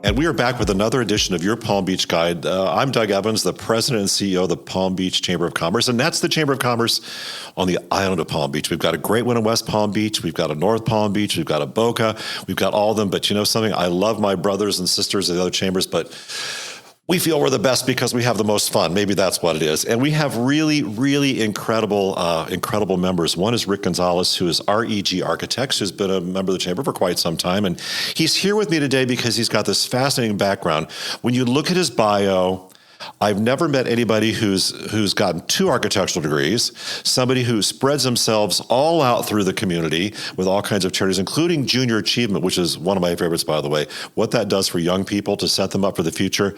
And we are back with another edition of Your Palm Beach Guide. I'm Doug Evans, the president and CEO of the Palm Beach Chamber of Commerce, and that's the Chamber of Commerce on the island of Palm Beach. We've got a great one in West Palm Beach. We've got a North Palm Beach. We've got a Boca. We've got all of them. But you know something? I love my brothers and sisters of the other chambers, but we feel we're the best because we have the most fun. Maybe that's what it is. And we have really, really incredible members. One is Rick Gonzalez, who is REG Architects, who's been a member of the chamber for quite some time. And he's here with me today because he's got this fascinating background. When you look at his bio, I've never met anybody who's gotten 2 architectural degrees, somebody who spreads themselves all out through the community with all kinds of charities, including Junior Achievement, which is one of my favorites, by the way. What that does for young people to set them up for the future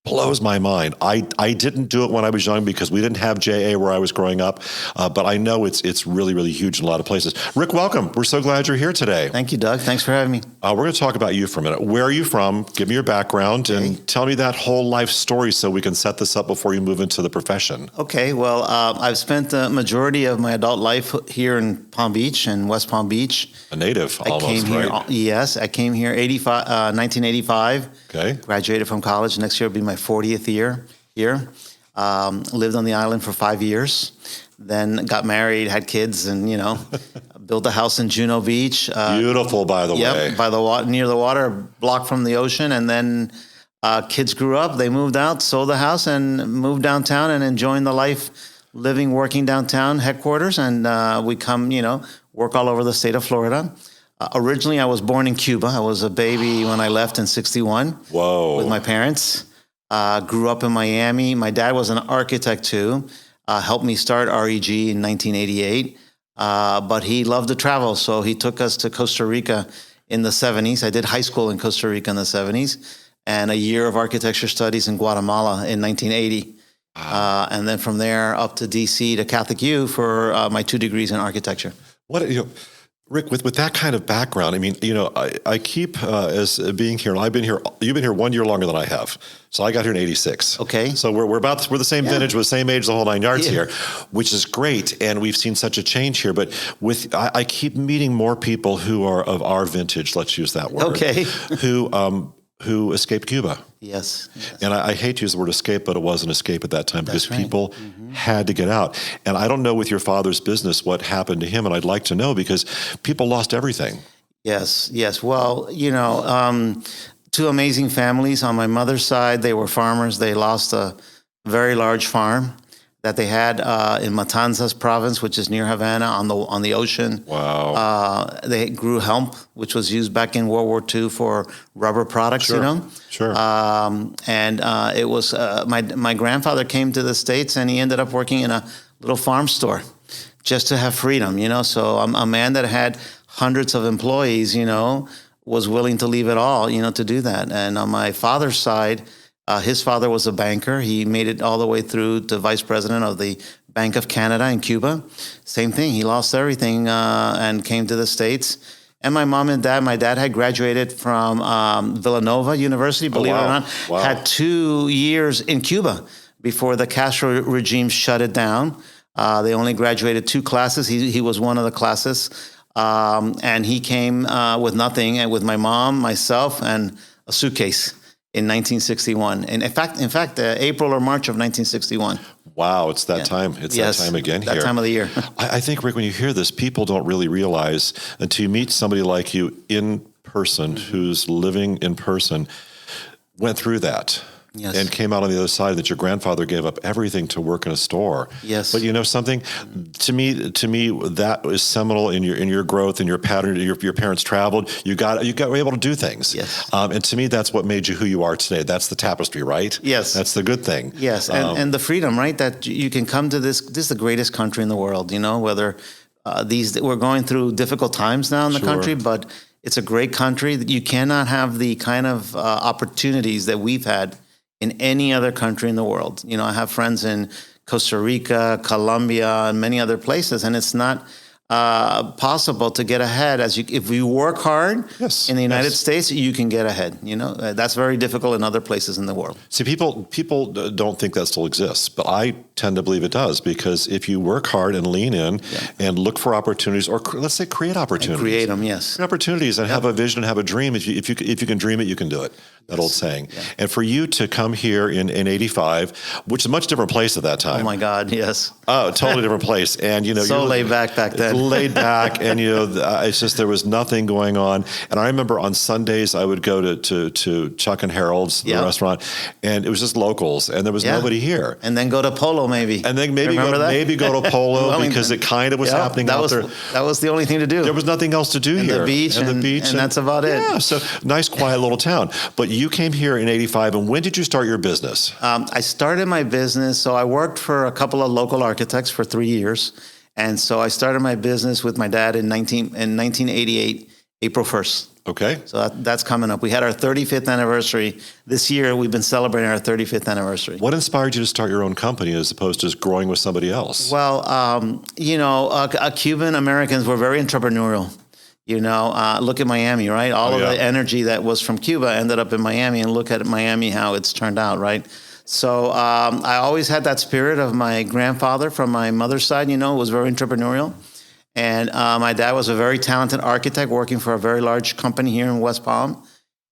blows my mind. I didn't do it when I was young because we didn't have JA where I was growing up, but I know it's really, really huge in a lot of places. Rick, welcome. We're so glad you're here today. Thank you, Doug. Thanks for having me. We're going to talk about you for a minute. Where are you from? Give me your background and tell me that whole life story so we can set this up before you move into the profession. Okay. Well, I've spent the majority of my adult life here in Palm Beach and West Palm Beach. A native, almost, right? Yes. I came here 1985. Okay. Graduated from college. Next year will be my 40th year here. Lived on the island for 5 years. Then got married, had kids, and, built a house in Juno Beach. Beautiful, by the way. By the water, near the water, block from the ocean. And then kids grew up. They moved out, sold the house, and moved downtown and enjoying the life, living, working downtown headquarters. And we come, work all over the state of Florida. Originally, I was born in Cuba. I was a baby when I left in 61. Whoa. With my parents. Grew up in Miami. My dad was an architect too. Helped me start REG in 1988. But he loved to travel, so he took us to Costa Rica in the 70s. I did high school in Costa Rica in the 70s, and a year of architecture studies in Guatemala in 1980. And then from there up to DC to Catholic U for my 2 degrees in architecture. Rick, with that kind of background, I mean, I keep as being here, and you've been here 1 year longer than I have. So I got here in 86. Okay. So we're the same vintage, we're the same age, the whole 9 yards here, which is great. And we've seen such a change here. But I keep meeting more people who are of our vintage, let's use that word. Okay. who escaped Cuba. Yes. And I hate to use the word escape, but it was an escape at that time because people had to get out. And I don't know with your father's business what happened to him, and I'd like to know because people lost everything. Yes. Well, 2 amazing families. On my mother's side, they were farmers. They lost a very large farm that they had in Matanzas province, which is near Havana on the ocean. Wow. They grew hemp, which was used back in World War II for rubber products, Sure. And it was my grandfather came to the States and he ended up working in a little farm store just to have freedom, So a man that had hundreds of employees, was willing to leave it all, to do that. And on my father's side, his father was a banker. He made it all the way through to vice president of the Bank of Canada in Cuba. Same thing. He lost everything and came to the States. And my mom and dad, my dad had graduated from Villanova University, believe it or not, had 2 years in Cuba before the Castro regime shut it down. They only graduated 2 classes. He was one of the classes. And he came with nothing, and with my mom, myself, and a suitcase. In 1961, and in fact, April or March of 1961. Wow, it's that time. It's that time again here. That time of the year. I think, Rick, when you hear this, people don't really realize until you meet somebody like you in person, who's living in person, went through that. Yes. And came out on the other side, that your grandfather gave up everything to work in a store. Yes. But you know something? To me, that is seminal in your growth and your pattern. Your parents traveled. You were able to do things. Yes. And to me, that's what made you who you are today. That's the tapestry, right? Yes. That's the good thing. Yes. And the freedom, right? That you can come to this is the greatest country in the world, whether we're going through difficult times now in the country, but it's a great country. You cannot have the kind of opportunities that we've had in any other country in the world. I have friends in Costa Rica, Colombia, and many other places, and it's not possible to get ahead. If you work hard Yes, in the United yes. States, you can get ahead. That's very difficult in other places in the world. See, people don't think that still exists, but I tend to believe it does, because if you work hard and lean in and look for opportunities, or let's say create opportunities, Create them, yes. opportunities, and have a vision, have a dream. If you can dream it, you can do it. That old saying. Yeah. And for you to come here in '85, which is a much different place at that time. Oh my God, yes. Oh, totally different place. And so laid back then. Laid back, and it's just there was nothing going on. And I remember on Sundays I would go to Chuck and Harold's, the restaurant, and it was just locals, and there was nobody here. And then go to Polo maybe. And then maybe go to Polo because it kind of was happening out there. That was the only thing to do. There was nothing else to do here. The beach, and that's about it. Yeah, so nice, quiet little town. But you came here in '85, and when did you start your business? I started my business, so I worked for a couple of local architects for 3 years. And so I started my business with my dad in 1988, April 1st. Okay. So that's coming up. We had our 35th anniversary. This year, we've been celebrating our 35th anniversry. What inspired you to start your own company as opposed to just growing with somebody else? Well, Cuban Americans were very entrepreneurial. Look at Miami, right? All of the energy that was from Cuba ended up in Miami, and look at Miami, how it's turned out, right? So I always had that spirit of my grandfather from my mother's side, was very entrepreneurial. And my dad was a very talented architect working for a very large company here in West Palm.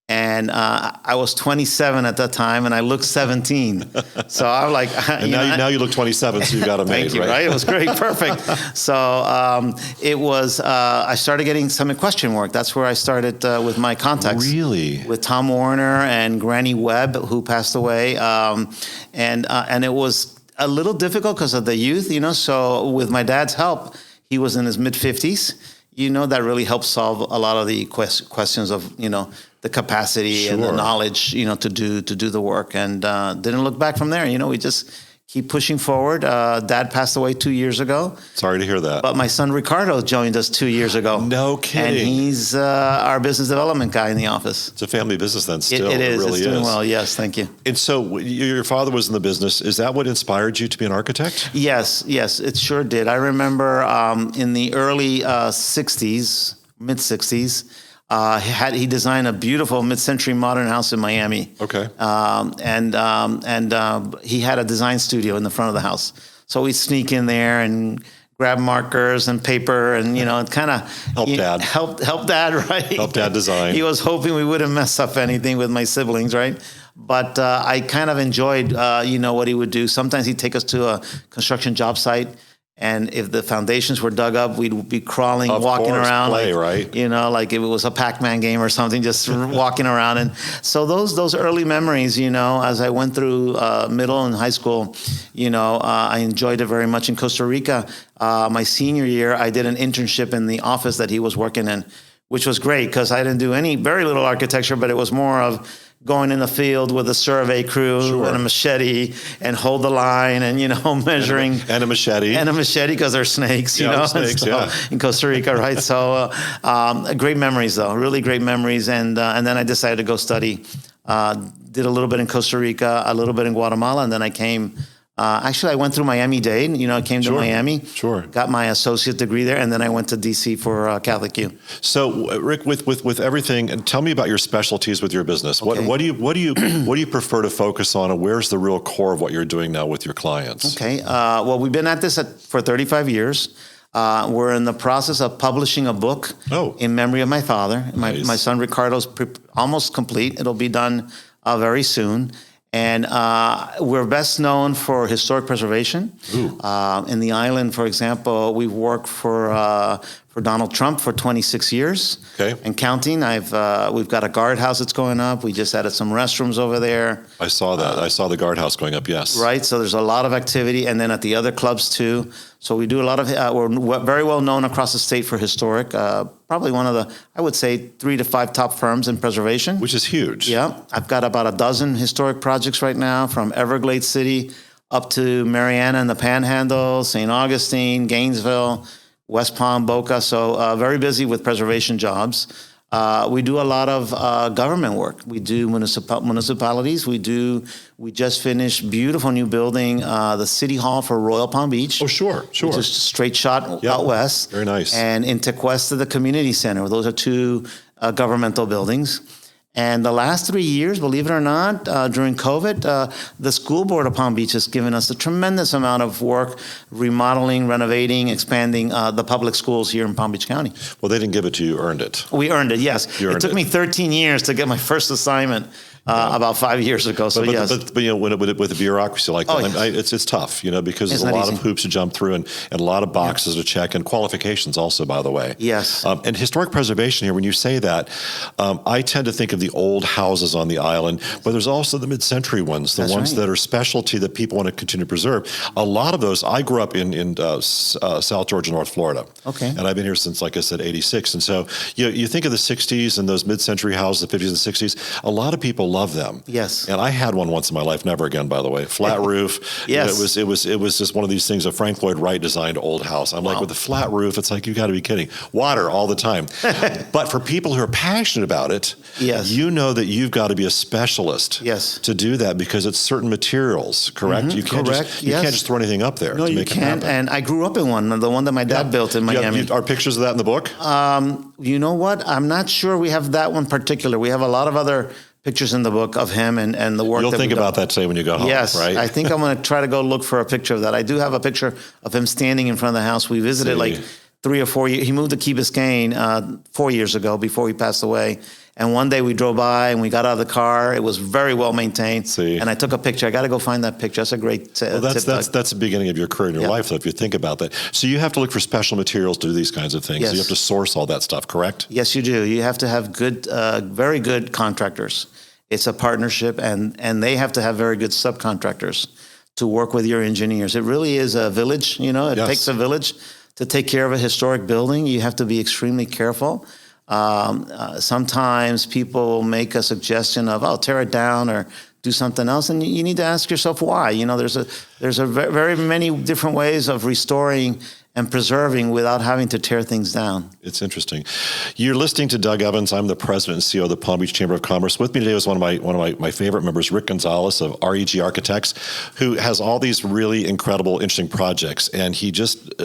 And I was 27 at that time, and I looked 17. So I'm like, and now you look 27, so you got a made, thank you, right? It was great, perfect. So it was. I started getting some equestrian work. That's where I started with my contacts. Really, with Tom Warner and Granny Webb, who passed away, and it was a little difficult because of the youth, So with my dad's help, he was in his mid-50s. That really helped solve a lot of the questions of the capacity and the knowledge, to do the work, and didn't look back from there. We just keep pushing forward. Dad passed away 2 years ago. Sorry to hear that. But my son Ricardo joined us 2 years ago. No kidding. And he's our business development guy in the office. It's a family business then still. It is. Really it's doing is. well, yes, thank you. And so your father was in the business. Is that what inspired you to be an architect? Yes, it sure did. I remember in the early 60s, mid-60s, he designed a beautiful mid-century modern house in Miami. Okay. And he had a design studio in the front of the house. So we'd sneak in there and grab markers and paper, and it kind of help Dad, right? Help Dad design. He was hoping we wouldn't mess up anything with my siblings, right? But I kind of enjoyed, what he would do. Sometimes he'd take us to a construction job site. And if the foundations were dug up, we'd be crawling, walking around, play, right? Like if it was a Pac-Man game or something, just walking around. And so those early memories, as I went through middle and high school, I enjoyed it very much in Costa Rica. My senior year, I did an internship in the office that he was working in, which was great because I didn't do very little architecture, but it was more of going in the field with a survey crew and a machete and hold the line and, measuring. And a machete. And a machete because they're snakes, snakes, in Costa Rica, right? So great memories, though, really great memories. And then I decided to go study. Did a little bit in Costa Rica, a little bit in Guatemala, and then I came. Actually, I went through Miami-Dade. I came to Miami. Sure. Got my associate degree there, and then I went to D.C. for Catholic U. So, Rick, with everything, and tell me about your specialties with your business. Okay. What do you prefer to focus on, and where's the real core of what you're doing now with your clients? Okay. Well, we've been at this for 35 years. We're in the process of publishing a book in memory of my father. Nice. My son Ricardo's almost complete. It'll be done very soon. And we're best known for historic preservation. In the island, for example, we've worked for Donald Trump for 26 years and counting. We've got a guardhouse that's going up. We just added some restrooms over there. I saw that. I saw the guardhouse going up, yes. Right, so there's a lot of activity. And then at the other clubs, too. So we do a lot of, we're very well known across the state for historic. Probably one of the, I would say, 3 to 5 top firms in preservation. Which is huge. Yeah, I've got about a dozen historic projects right now, from Everglades City up to Mariana and the Panhandle, St. Augustine, Gainesville, West Palm, Boca. So very busy with preservation jobs. We do a lot of government work. We do municipalities. We just finished beautiful new building, the City Hall for Royal Palm Beach. Oh, sure. Which is straight shot out west. Very nice. And in Tequesta, the community center. Those are two governmental buildings. And the last 3 years, believe it or not, during COVID, the school board of Palm Beach has given us a tremendous amount of work remodeling, renovating, expanding the public schools here in Palm Beach County. Well, they didn't give it to you, earned it. We earned it, yes. It took me 13 years to get my first assignment. About 5 years ago, so but, yes. But with a bureaucracy like that, yes. it's tough, because It's there's a lot easy. of hoops to jump through and a lot of boxes to check and qualifications also, by the way. Yes. And historic preservation here, when you say that, I tend to think of the old houses on the island, but there's also the mid-century ones, the ones that are specialty that people want to continue to preserve. A lot of those, I grew up in South Georgia, North Florida. Okay. And I've been here since, like I said, 86. And so you think of the 60s and those mid-century houses, the 50s and 60s, a lot of people love them. Yes. And I had one once in my life, never again, by the way. Flat roof. Yes. It was just one of these things, a Frank Lloyd Wright designed old house. I'm like, with a flat roof, it's like, you got to be kidding. Water all the time. But for people who are passionate about it, yes. you know that you've got to be a specialist yes. to do that because it's certain materials, correct? Mm-hmm. You can't just throw anything up there no, to you make it can't. happen. And I grew up in one, the one that my dad built in Miami. Are pictures of that in the book? You know what? I'm not sure we have that one particular. We have a lot of other pictures in the book of him and the work. You'll think about that today when you go home, yes, right? I think I'm going to try to go look for a picture of that. I do have a picture of him standing in front of the house. We visited like 3 or 4 years. He moved to Key Biscayne 4 years ago before he passed away. And one day we drove by and we got out of the car. It was very well maintained. And I took a picture. I got to go find that picture. That's a great tip. That's the beginning of your career in your life, though, if you think about that. So you have to look for special materials to do these kinds of things. Yes. So you have to source all that stuff, correct? Yes, you do. You have to have good, very good contractors. It's a partnership, and they have to have very good subcontractors to work with your engineers. It really is a village. It takes a village to take care of a historic building. You have to be extremely careful. Sometimes people make a suggestion of, tear it down or do something else, and you need to ask yourself why. There's a very many different ways of restoring and preserving without having to tear things down. It's interesting. You're listening to Doug Evans. I'm the president and CEO of the Palm Beach Chamber of Commerce. With me today is one of my favorite members, Rick Gonzalez of REG Architects, who has all these really incredible, interesting projects. And he just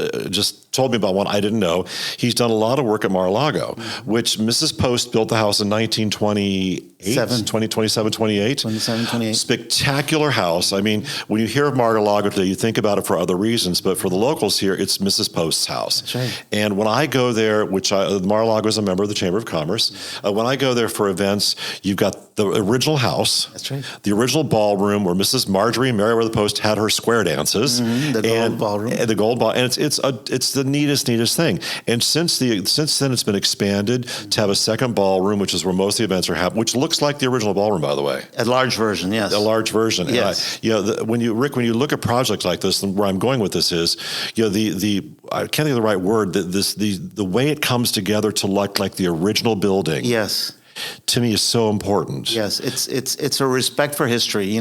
told me about one I didn't know. He's done a lot of work at Mar-a-Lago, which Mrs. Post built the house in 1928. Spectacular house. I mean, when you hear of Mar-a-Lago today, you think about it for other reasons, but for the locals here, it's Mrs. Post's house. That's right. And when I go there, Mar-a-Lago is a member of the Chamber of Commerce. When I go there for events, you've got the original house. That's right. The original ballroom where Mrs. Marjorie Merriweather Post had her square dances. The gold ballroom. The gold ball, and it's the neatest thing. And since then, it's been expanded to have a second ballroom, which is where most of the events are happening, which looks like the original ballroom, by the way. A large version, yes. A large version. Yes. When you look at projects like this, and where I'm going with this is, I can't think of the right word. The way it comes together to look like the original building. Yes. To me is so important. Yes, it's a respect for history.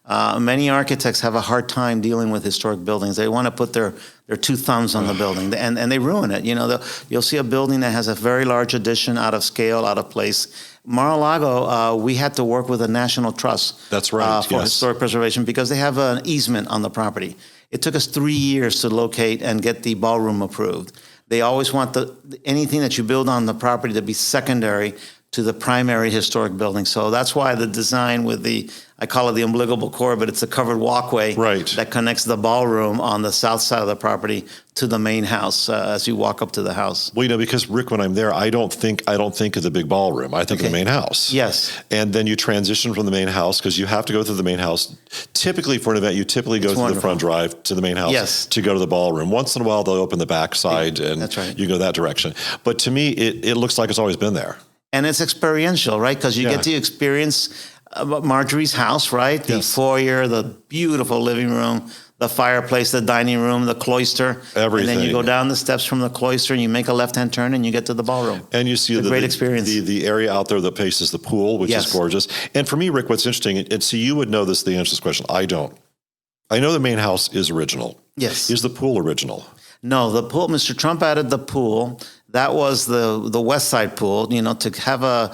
Many architects have a hard time dealing with historic buildings. They want to put their two thumbs on the building, and they ruin it. You'll see a building that has a very large addition, out of scale, out of place. Mar-a-Lago, we had to work with a national trust. That's right. For historic preservation because they have an easement on the property. It took us 3 years to locate and get the ballroom approved. They always want anything that you build on the property to be secondary to the primary historic building. So that's why the design with I call it the umbilical cord, but it's a covered walkway that connects the ballroom on the south side of the property to the main house as you walk up to the house. Well, because Rick, when I'm there, I don't think of the big ballroom. I think of the main house. Yes. And then you transition from the main house because you have to go through the main house. Typically for an event, you typically go through the front drive to the main house to go to the ballroom. Once in a while, they'll open the back side and you go that direction. But to me, it looks like it's always been there. And it's experiential, right? Because you get to experience Marjorie's house, right? The foyer, the beautiful living room, the fireplace, the dining room, the cloister. Everything. And then you go down the steps from the cloister and you make a left-hand turn and you get to the ballroom. And you see great experience. The area out there that faces the pool, which is gorgeous. And for me, Rick, what's interesting, and so you would know the answer to this question. I don't. I know the main house is original. Yes. Is the pool original? No, the pool, Mr. Trump added the pool that was the west side pool. To have a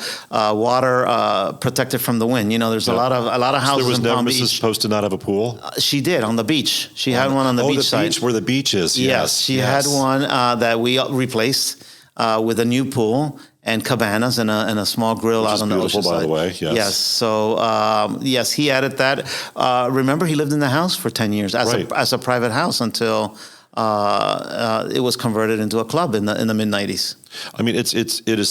water protected from the wind. There's a lot of houses So there was in never Palm Mrs. Beach. supposed to not have a pool? She did on the beach. She had one on the beach side. Beach where the beach is. Yes, she had one that we replaced with a new pool and cabanas and a small grill out on the ocean side. By the way, yes. Yes. So yes, he added that. Remember, he lived in the house for 10 years as a private house until it was converted into a club in the mid '90s. I mean, it is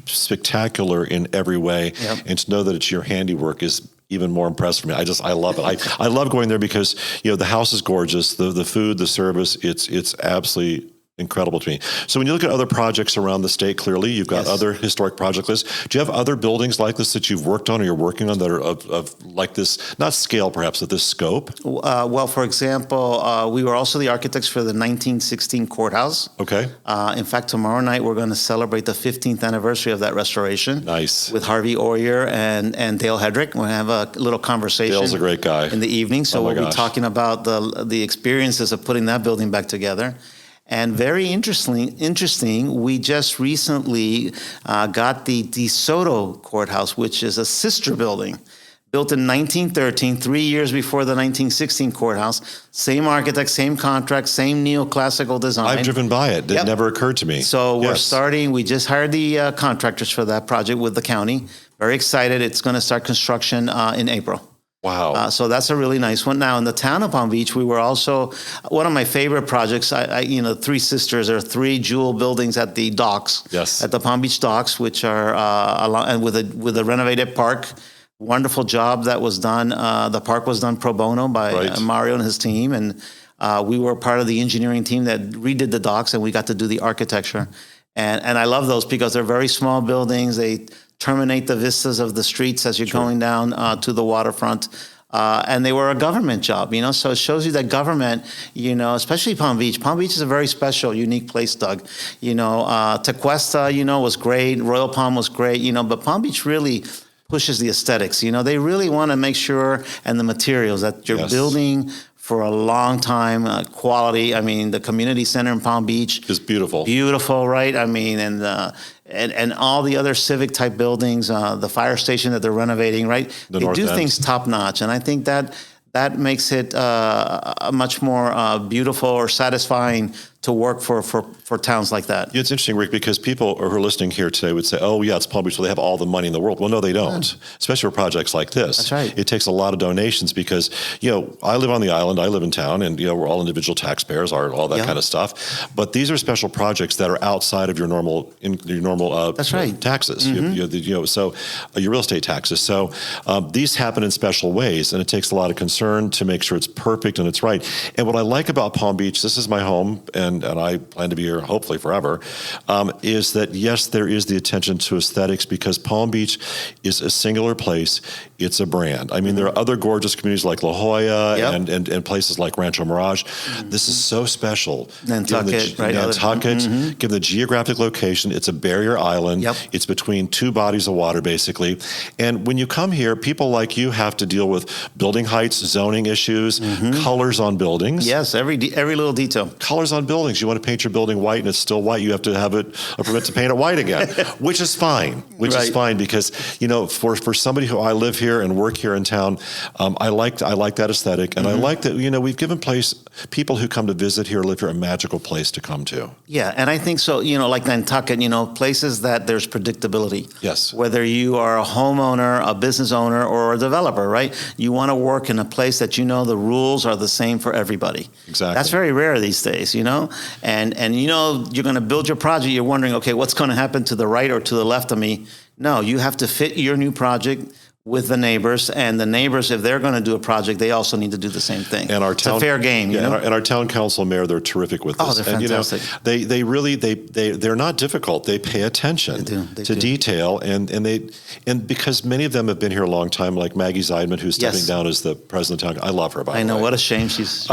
spectacular in every way, and to know that it's your handiwork is even more impressive for me. I love it. I love going there because the house is gorgeous, the food, the service, it's absolutely incredible to me. So when you look at other projects around the state, clearly you've got other historic project lists. Do you have other buildings like this that you've worked on or you're working on that are of like this, not scale perhaps, but this scope? Well, for example, we were also the architects for the 1916 courthouse. Okay. In fact, tomorrow night we're going to celebrate the 15th anniversary of that restoration. Nice. With Harvey Oyer and Dale Hedrick. We're going to have a little conversation. Dale's a great guy. In the evening. So we'll be talking about the experiences of putting that building back together. And very interesting, we just recently got the DeSoto Courthouse, which is a sister building, built in 1913, 3 years before the 1916 courthouse. Same architect, same contract, same neoclassical design. I've driven by it. It never occurred to me. So we're starting, we just hired the contractors for that project with the county. Very excited. It's going to start construction in April. Wow. So that's a really nice one. Now, in the town of Palm Beach, we were also, one of my favorite projects, Three Sisters, there are 3 jewel buildings at the docks, at the Palm Beach docks, which are, and with a renovated park. Wonderful job that was done. The park was done pro bono by Mario and his team. And we were part of the engineering team that redid the docks, and we got to do the architecture. And I love those because they're very small buildings. They terminate the vistas of the streets as you're going down to the waterfront. And they were a government job, so it shows you that government, especially Palm Beach. Palm Beach is a very special, unique place, Doug. Tequesta, was great. Royal Palm was great, but Palm Beach really pushes the aesthetics. They really want to make sure, and the materials, that you're building for a long time, quality. I mean, the community center in Palm Beach is beautiful. Beautiful, right? I mean, and all the other civic type buildings, the fire station that they're renovating, right? They do things top notch, and I think that makes it much more beautiful or satisfying to work for towns like that. It's interesting, Rick, because people who are listening here today would say, oh, yeah, it's Palm Beach, so they have all the money in the world. Well, no, they don't, especially for projects like this. That's right. It takes a lot of donations because, I live on the island, I live in town, and, we're all individual taxpayers, all that kind of stuff. But these are special projects that are outside of your normal That's right. taxes, so your real estate taxes. So these happen in special ways, and it takes a lot of concern to make sure it's perfect and it's right. And what I like about Palm Beach, this is my home, and I plan to be here hopefully forever, is that, yes, there is the attention to aesthetics because Palm Beach is a singular place. It's a brand. I mean, there are other gorgeous communities like La Jolla and places like Rancho Mirage. This is so special. Nantucket, right? Nantucket, given the geographic location, it's a barrier island. It's between 2 bodies of water, basically. And when you come here, people like you have to deal with building heights, zoning issues, colors on buildings. Yes, every little detail. Colors on buildings. You want to paint your building white and it's still white, you have to have a permit to paint it white again, which is fine. Is fine because, for somebody who I live here and work here in town, I like that aesthetic, and I like that, we've given people who come to visit here, live here, a magical place to come to. Yeah, and I think so, like Nantucket, places that there's predictability. Yes. Whether you are a homeowner, a business owner, or a developer, right? You want to work in a place that the rules are the same for everybody. Exactly. That's very rare these days, And you're going to build your project, you're wondering, okay, what's going to happen to the right or to the left of me? No, you have to fit your new project with the neighbors, and the neighbors, if they're going to do a project, they also need to do the same thing. And it's a fair game, And our town council mayor, they're terrific with this. Oh, they're fantastic. And, they really they're not difficult. They pay attention to detail, and because many of them have been here a long time, like Maggie Zeidman, who's stepping down as the president of town. I love her, by the way. I know, what a shame she's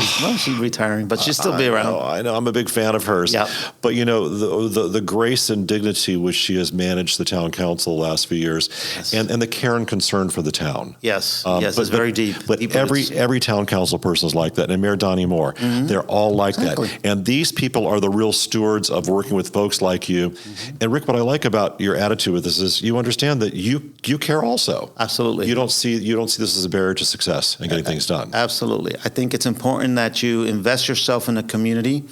retiring, but she'll still be around. I know, I'm a big fan of hers. Yeah. But the grace and dignity which she has managed the town council the last few years, and the care and concern concern for the town. Yes, it's very deep. But deep every town council person is like that, and Mayor Donnie Moore, they're all like that. And these people are the real stewards of working with folks like you. And Rick, what I like about your attitude with this is you understand that you care also. Absolutely. You don't see this as a barrier to success and getting things done. Absolutely. I think it's important that you invest yourself in the community.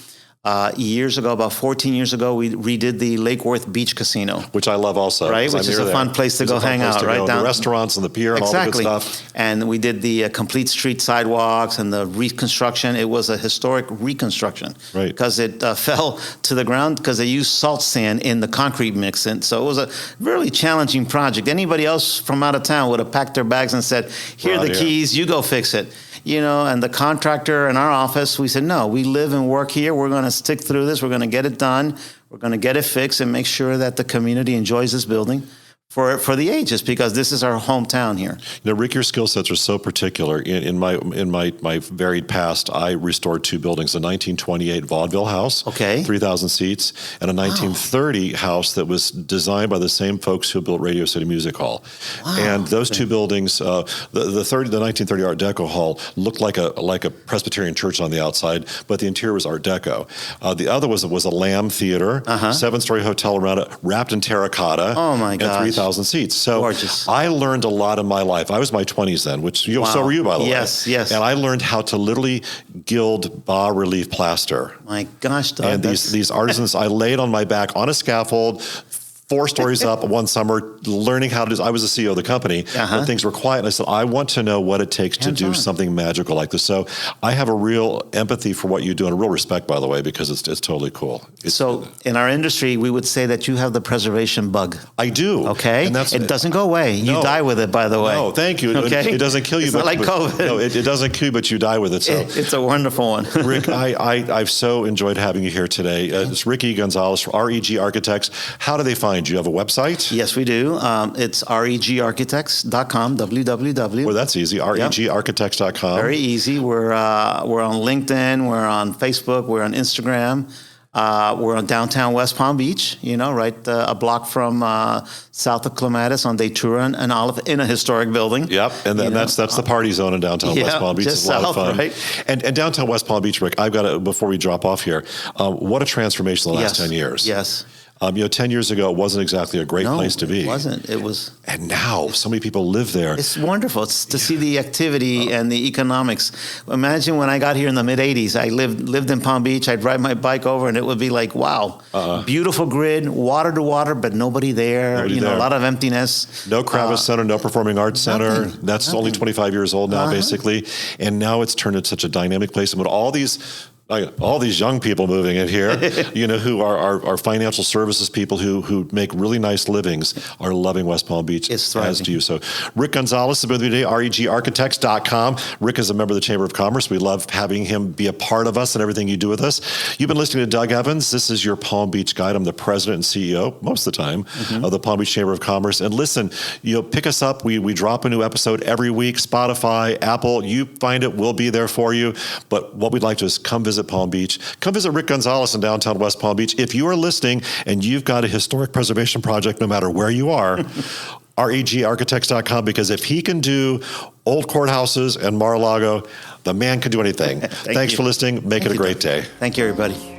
Years ago, about 14 years ago, we redid the Lake Worth Beach Casino. Which I love also. Right, which is a fun place to go hang out, right? Down the restaurants and the pier and all the good stuff. And we did the complete street sidewalks and the reconstruction. It was a historic reconstruction. Right. Because it fell to the ground because they used salt sand in the concrete mix. And so it was a really challenging project. Anybody else from out of town would have packed their bags and said, here are the keys, you go fix it. And the contractor in our office, we said, no, we live and work here. We're going to stick through this. We're going to get it done. We're going to get it fixed and make sure that the community enjoys this building for the ages, because this is our hometown here. Rick, your skill sets are so particular. In my varied past, I restored two buildings: a 1928 vaudeville house, 3,000 seats, and a 1930 house that was designed by the same folks who built Radio City Music Hall. Wow. And those two buildings, the 1930 Art Deco hall looked like a Presbyterian church on the outside, but the interior was Art Deco. The other was a Lamb Theater, 7-story hotel around it, wrapped in terracotta. Oh my gosh. And 3,000 seats. So gorgeous. I learned a lot in my life. I was in my 20s then, which so were you, by the way. Yes. And I learned how to literally gild bas-relief plaster. My gosh, Doug, and these artisans, I laid on my back on a scaffold, 4 stories up one summer, learning how to do. I was the CEO of the company when things were quiet. And I said, I want to know what it takes to do something magical like this. So I have a real empathy for what you do, and a real respect, by the way, because it's totally cool. So in our industry, we would say that you have the preservation bug. I do. Okay. And it doesn't go away. You die with it, by the way. No, thank you. Okay? It doesn't kill you. It's not like COVID. No, it doesn't kill you, but you die with it. So it's a wonderful one. Rick, I've so enjoyed having you here today. It's Ricky Gonzalez from REG Architects. How do they find you? You have a website? Yes, we do. It's regarchitects.com, www. Well, that's easy, regarchitects.com. Very easy. We're on LinkedIn, we're on Facebook, we're on Instagram. We're on downtown West Palm Beach, right a block from south of Clematis on Datura and Olive, in a historic building. Yep, and that's the party zone in downtown West Palm Beach. It's a lot of fun. Right? And downtown West Palm Beach, Rick, I've got to, before we drop off here, what a transformation in the last 10 years. Yes. 10 years ago, it wasn't exactly a great place to be. It wasn't. It was. And now, so many people live there. It's wonderful. It's to see the activity and the economics. Imagine when I got here in the mid-'80s, I lived in Palm Beach. I'd ride my bike over, and it would be like, wow, beautiful grid, water to water, but nobody there. A lot of emptiness. No Kravis Center, no Performing Arts Center. That's only 25 years old now, basically. And now it's turned into such a dynamic place. And with all these young people moving in here, who are financial services people who make really nice livings, are loving West Palm Beach, as do you. So Rick Gonzalez has been with me today, regarchitects.com. Rick is a member of the Chamber of Commerce. We love having him be a part of us and everything you do with us. You've been listening to Doug Evans. This is your Palm Beach Guide. I'm the president and CEO, most of the time, of the Palm Beach Chamber of Commerce. And listen, pick us up. We drop a new episode every week. Spotify, Apple, you find it. We'll be there for you. But what we'd like to is come visit Palm Beach. Come visit Rick Gonzalez in downtown West Palm Beach. If you are listening and you've got a historic preservation project, no matter where you are, regarchitects.com, because if he can do old courthouses and Mar-a-Lago, the man can do anything. Thanks for listening. Make it a great day. Thank you, everybody.